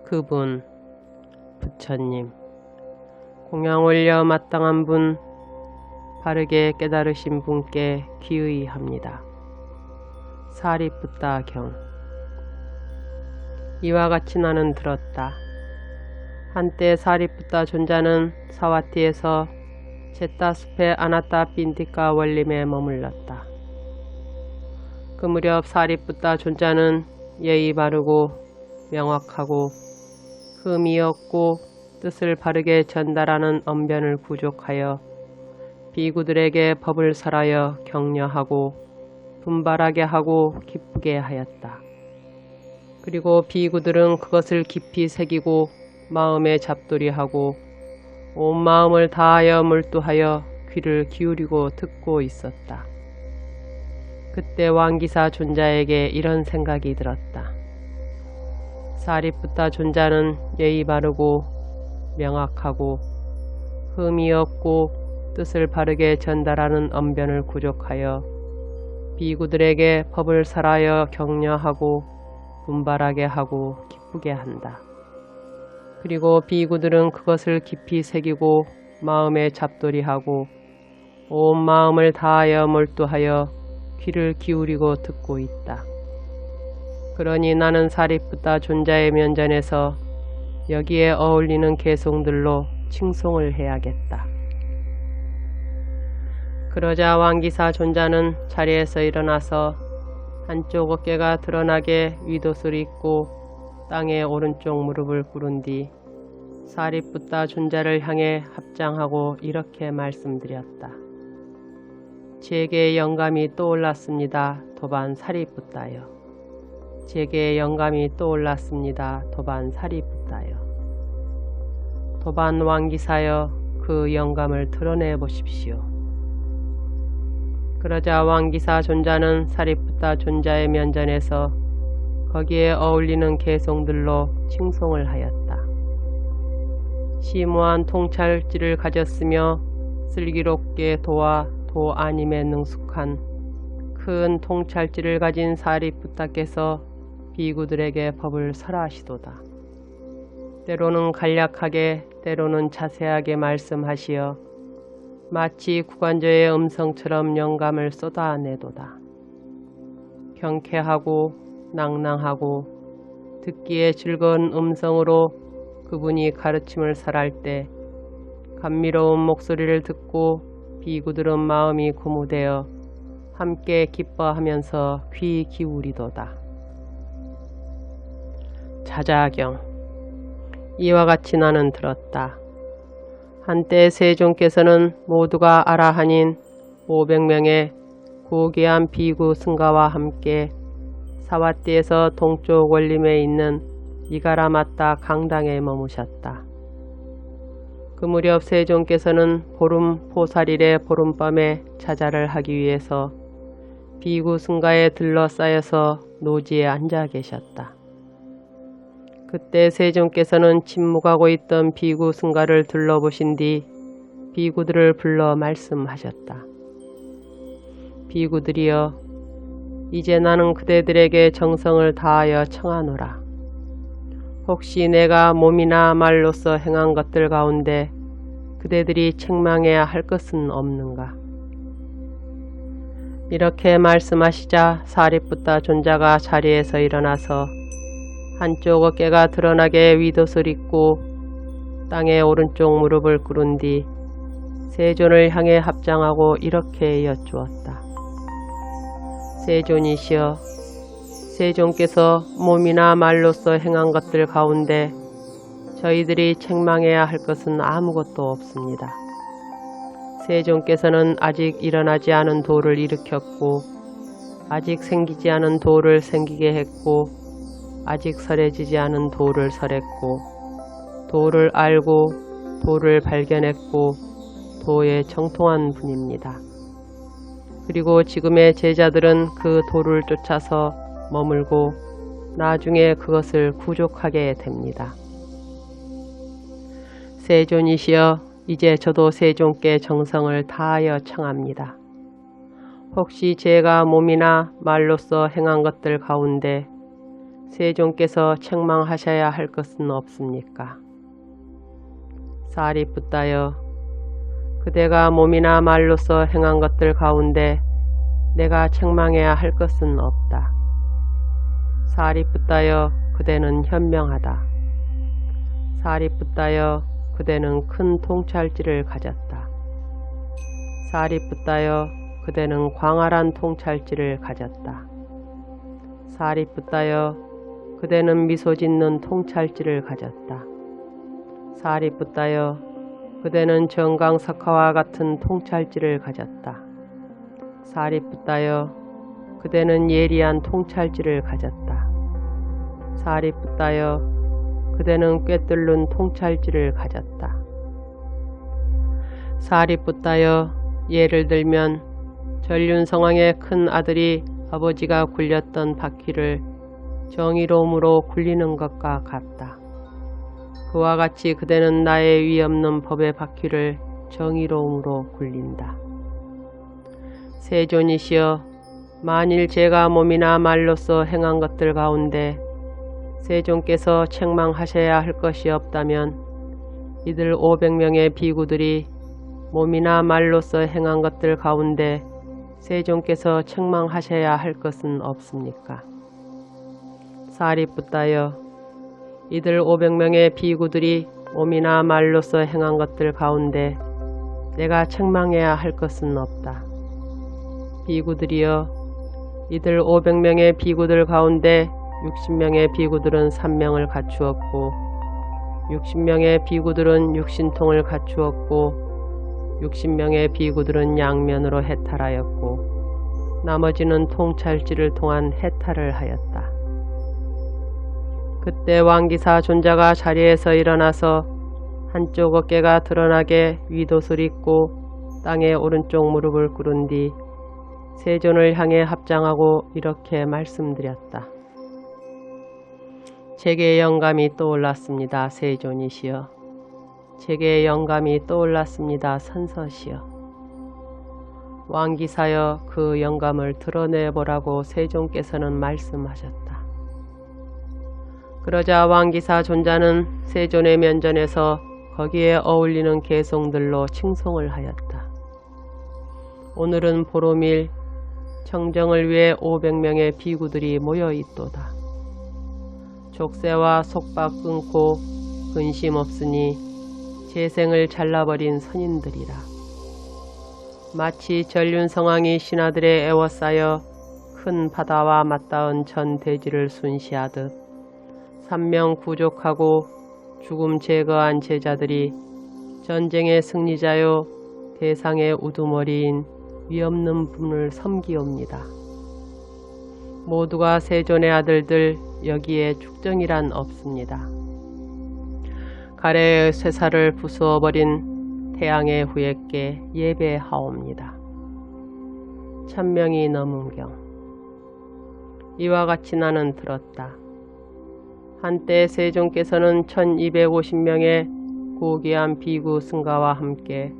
그분, 부처님, 공양 올려 마땅한 분, 바르게 깨달으신 분께 귀의합니다. 사리푸타 경. 이와 같이 나는 들었다. 한때 사리푸타 존자는 사와티에서 제타숲의 아나타 빈티카 원림에 머물렀다. 그 무렵 사리푸타 존자는 예의 바르고 명확하고 흠이 없고 뜻을 바르게 전달하는 언변을 구족하여 비구들에게 법을 설하여 격려하고 분발하게 하고 기쁘게 하였다. 그리고 비구들은 그것을 깊이 새기고 마음에 잡돌이하고 온 마음을 다하여 몰두하여 귀를 기울이고 듣고 있었다. 그때 왕기사 존자에게 이런 생각이 들었다. 사리푸타 존자는 예의 바르고 명확하고 흠이 없고 뜻을 바르게 전달하는 언변을 구족하여 비구들에게 법을 설하여 격려하고 분발하게 하고 기쁘게 한다. 그리고 비구들은 그것을 깊이 새기고 마음에 잡돌이하고 온 마음을 다하여 몰두하여 귀를 기울이고 듣고 있다. 그러니 나는 사리푸타 존자의 면전에서 여기에 어울리는 개송들로 칭송을 해야겠다. 그러자 왕기사 존자는 자리에서 일어나서 한쪽 어깨가 드러나게 윗옷을 입고 땅에 오른쪽 무릎을 꿇은 뒤 사리푸타 존자를 향해 합장하고 이렇게 말씀드렸다. 제게 영감이 떠올랐습니다. 도반 사리푸타여. 제게 영감이 떠올랐습니다. 도반 사리푸타여. 도반 왕기사여, 그 영감을 드러내 보십시오. 그러자 왕기사 존자는 사리푸타 존자의 면전에서 거기에 어울리는 개송들로 칭송을 하였다. 심오한 통찰지를 가졌으며 슬기롭게 도와 도 아님에 능숙한 큰 통찰지를 가진 사리푸타께서 비구들에게 법을 설하시도다. 때로는 간략하게 때로는 자세하게 말씀하시어 마치 구관저의 음성처럼 영감을 쏟아내도다. 경쾌하고 낭낭하고 듣기에 즐거운 음성으로 그분이 가르침을 설할 때 감미로운 목소리를 듣고 비구들은 마음이 고무되어 함께 기뻐하면서 귀 기울이도다. 자자경. 이와 같이 나는 들었다. 한때 세존께서는 모두가 아라한인 500명의 고귀한 비구 승가와 함께 사와티에서 동쪽 원림에 있는 이가라마타 강당에 머무셨다. 그 무렵 세존께서는 보름 포살일의 보름밤에 자자를 하기 위해서 비구 승가에 들러싸여서 노지에 앉아 계셨다. 그때 세존께서는 침묵하고 있던 비구 승가를 둘러보신 뒤 비구들을 불러 말씀하셨다. 비구들이여, 이제 나는 그대들에게 정성을 다하여 청하노라. 혹시 내가 몸이나 말로써 행한 것들 가운데 그대들이 책망해야 할 것은 없는가? 이렇게 말씀하시자 사리푸타 존자가 자리에서 일어나서 한쪽 어깨가 드러나게 윗옷을 입고 땅에 오른쪽 무릎을 꿇은 뒤 세존을 향해 합장하고 이렇게 여쭈었다. 세존이시여, 세존께서 몸이나 말로써 행한 것들 가운데 저희들이 책망해야 할 것은 아무것도 없습니다. 세존께서는 아직 일어나지 않은 도를 일으켰고 아직 생기지 않은 도를 생기게 했고 아직 설해지지 않은 도를 설했고 도를 알고 도를 발견했고 도에 정통한 분입니다. 그리고 지금의 제자들은 그 도를 쫓아서 머물고 나중에 그것을 구족하게 됩니다. 세존이시여, 이제 저도 세존께 정성을 다하여 청합니다. 혹시 제가 몸이나 말로써 행한 것들 가운데 세존께서 책망하셔야 할 것은 없습니까? 사리푸따여, 그대가 몸이나 말로서 행한 것들 가운데 내가 책망해야 할 것은 없다. 사리푸따여, 그대는 현명하다. 사리푸따여, 그대는 큰 통찰지를 가졌다. 사리푸따여, 그대는 광활한 통찰지를 가졌다. 사리푸따여, 그대는 미소 짓는 통찰지를 가졌다. 사리푸따여, 그대는 정강석화와 같은 통찰지를 가졌다. 사리푸따여, 그대는 예리한 통찰지를 가졌다. 사리푸따여, 그대는 꿰뚫는 통찰지를 가졌다. 사리푸따여, 예를 들면 전륜성왕의 큰 아들이 아버지가 굴렸던 바퀴를 정의로움으로 굴리는 것과 같다. 그와 같이 그대는 나의 위없는 법의 바퀴를 정의로움으로 굴린다. 세존이시여, 만일 제가 몸이나 말로서 행한 것들 가운데 세존께서 책망하셔야 할 것이 없다면 이들 500명의 비구들이 몸이나 말로서 행한 것들 가운데 세존께서 책망하셔야 할 것은 없습니까? 사리푸따여, 이들 500명의 비구들이 몸이나 말로서 행한 것들 가운데 내가 책망해야 할 것은 없다. 비구들이여, 이들 500명의 비구들 가운데 60명의 비구들은 산명을 갖추었고 60명의 비구들은 육신통을 갖추었고 60명의 비구들은 양면으로 해탈하였고 나머지는 통찰지를 통한 해탈을 하였다. 그때 왕기사 존자가 자리에서 일어나서 한쪽 어깨가 드러나게 윗옷을 입고 땅에 오른쪽 무릎을 꿇은 뒤 세존을 향해 합장하고 이렇게 말씀드렸다. 제게 영감이 떠올랐습니다. 세존이시여. 제게 영감이 떠올랐습니다. 선서시여. 왕기사여, 그 영감을 드러내보라고 세존께서는 말씀하셨다. 그러자 왕기사 존자는 세존의 면전에서 거기에 어울리는 개송들로 칭송을 하였다. 오늘은 보름일 청정을 위해 500명의 비구들이 모여있도다. 족쇄와 속박 끊고 근심 없으니 재생을 잘라버린 선인들이라. 마치 전륜성왕이 신하들의 애워싸여 큰 바다와 맞닿은 전 대지를 순시하듯 산명 구족하고 죽음 제거한 제자들이 전쟁의 승리자요 대상의 우두머리인 위없는 분을 섬기옵니다. 모두가 세존의 아들들 여기에 축정이란 없습니다. 가래의 쇠사를 부수어버린 태양의 후예께 예배하옵니다. 천명이 넘은 경. 이와 같이 나는 들었다. 한때 세존께서는 1250명의 고귀한 비구 승가와 함께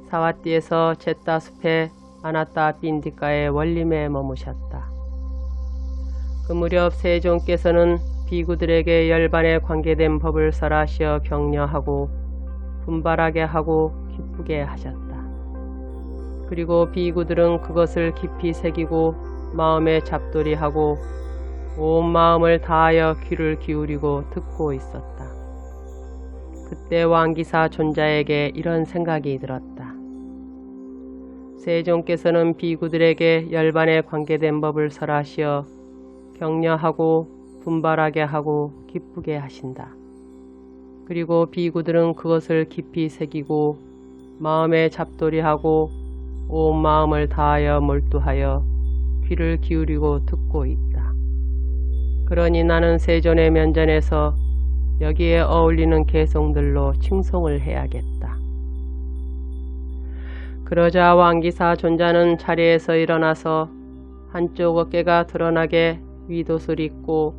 사와띠에서 제따숲의 아나따 빈디가의 원림에 머무셨다. 그 무렵 세존께서는 비구들에게 열반에 관계된 법을 설하시어 격려하고 분발하게 하고 기쁘게 하셨다. 그리고 비구들은 그것을 깊이 새기고 마음에 잡돌이하고 온 마음을 다하여 귀를 기울이고 듣고 있었다. 그때 왕기사 존자에게 이런 생각이 들었다. 세존께서는 비구들에게 열반에 관계된 법을 설하시어 격려하고 분발하게 하고 기쁘게 하신다. 그리고 비구들은 그것을 깊이 새기고 마음에 잡돌이하고 온 마음을 다하여 몰두하여 귀를 기울이고 듣고 있다. 그러니 나는 세존의 면전에서 여기에 어울리는 개송들로 칭송을 해야겠다. 그러자 왕기사 존자는 자리에서 일어나서 한쪽 어깨가 드러나게 윗옷을 입고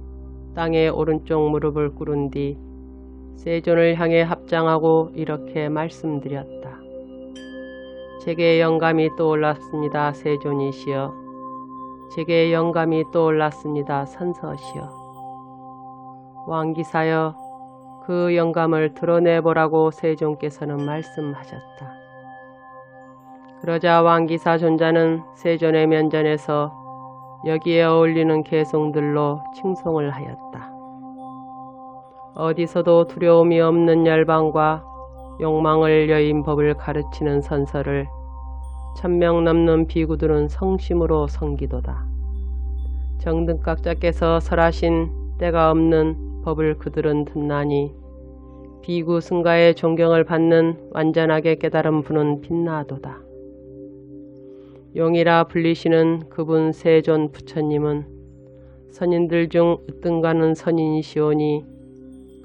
땅에 오른쪽 무릎을 꿇은 뒤 세존을 향해 합장하고 이렇게 말씀드렸다. 제게 영감이 떠올랐습니다. 세존이시여. 제게 영감이 떠올랐습니다. 선서시여. 왕기사여, 그 영감을 드러내보라고 세존께서는 말씀하셨다. 그러자 왕기사 존자는 세존의 면전에서 여기에 어울리는 개송들로 칭송을 하였다. 어디서도 두려움이 없는 열방과 욕망을 여인 법을 가르치는 선설을 1000명 넘는 비구들은 성심으로 섬기도다. 정등각자께서 설하신 때가 없는 법을 그들은 듣나니 비구 승가의 존경을 받는 완전하게 깨달은 분은 빛나도다. 용이라 불리시는 그분 세존 부처님은 선인들 중 으뜸가는 선인이시오니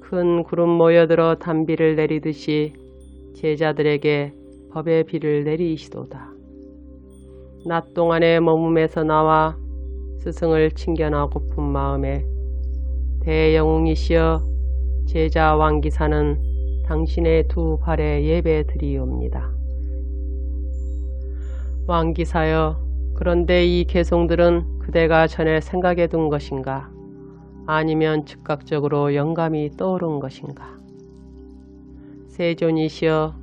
큰 구름 모여들어 단비를 내리듯이 제자들에게 법의 비를 내리시도다. 낮 동안의 머금에서 나와 스승을 친견하고픈 마음에 대영웅이시여 제자 왕기사는 당신의 두 발에 예배 드리옵니다. 왕기사여, 그런데 이 개송들은 그대가 전에 생각해 둔 것인가? 아니면 즉각적으로 영감이 떠오른 것인가? 세존이시여,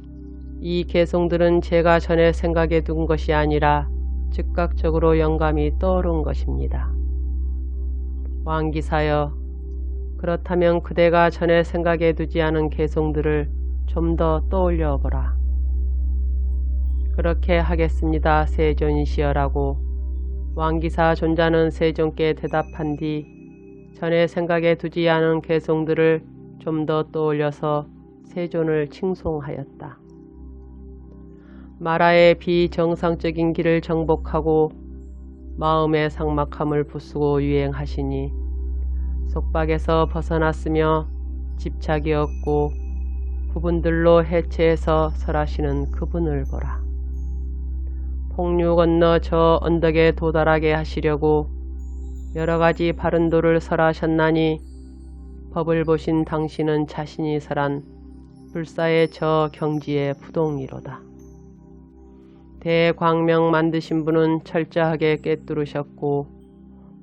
이 개송들은 제가 전에 생각해 둔 것이 아니라 즉각적으로 영감이 떠오른 것입니다. 왕기사여, 그렇다면 그대가 전에 생각해 두지 않은 개송들을 좀 더 떠올려 보라. 그렇게 하겠습니다. 세존이시여라고 왕기사 존자는 세존께 대답한 뒤 전에 생각해 두지 않은 개송들을 좀 더 떠올려서 세존을 칭송하였다. 마라의 비정상적인 길을 정복하고 마음의 삭막함을 부수고 유행하시니 속박에서 벗어났으며 집착이 없고 부분들로 해체해서 설하시는 그분을 보라. 폭류 건너 저 언덕에 도달하게 하시려고 여러가지 바른 도를 설하셨나니 법을 보신 당신은 자신이 설한 불사의 저 경지의 부동이로다. 대광명 만드신 분은 철저하게 꿰뚫으셨고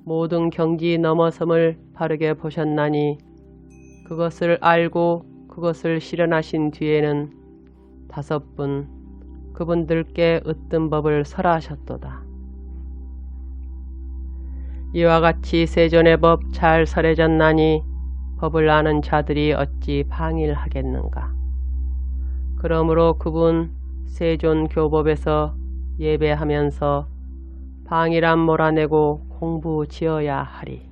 모든 경지 넘어섬을 바르게 보셨나니 그것을 알고 그것을 실현하신 뒤에는 5분 그분들께 으뜸 법을 설하셨도다. 이와 같이 세존의 법 잘 설해졌나니 법을 아는 자들이 어찌 방일하겠는가. 그러므로 그분 세존 교법에서 예배하면서 방일함 몰아내고 공부 지어야 하리.